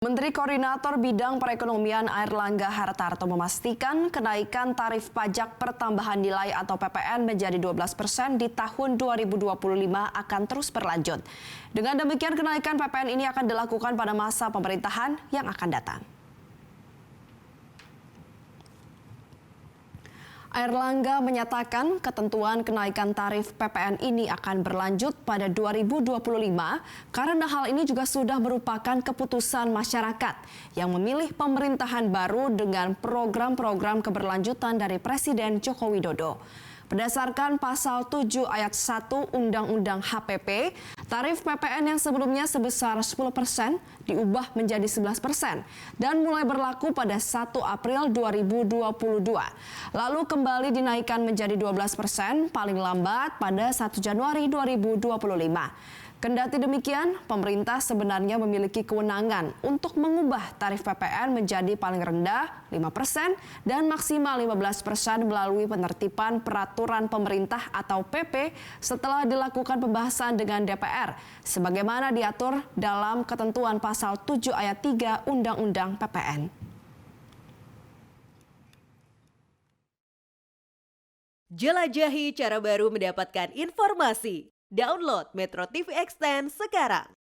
Menteri Koordinator Bidang Perekonomian Airlangga Hartarto memastikan kenaikan tarif pajak pertambahan nilai atau PPN menjadi 12% di tahun 2025 akan terus berlanjut. Dengan demikian kenaikan PPN ini akan dilakukan pada masa pemerintahan yang akan datang. Airlangga menyatakan ketentuan kenaikan tarif PPN ini akan berlanjut pada 2025 karena hal ini juga sudah merupakan keputusan masyarakat yang memilih pemerintahan baru dengan program-program keberlanjutan dari Presiden Joko Widodo. Berdasarkan pasal 7 ayat 1 Undang-Undang HPP, tarif PPN yang sebelumnya sebesar 10% diubah menjadi 11% dan mulai berlaku pada 1 April 2022. Lalu kembali dinaikkan menjadi 12% paling lambat pada 1 Januari 2025. Kendati demikian, pemerintah sebenarnya memiliki kewenangan untuk mengubah tarif PPN menjadi paling rendah 5% dan maksimal 15% melalui penertiban peraturan pemerintah atau PP setelah dilakukan pembahasan dengan DPR, sebagaimana diatur dalam ketentuan pasal 7 ayat 3 Undang-Undang PPN. Jelajahi cara baru mendapatkan informasi. Download Metro TV Extend sekarang.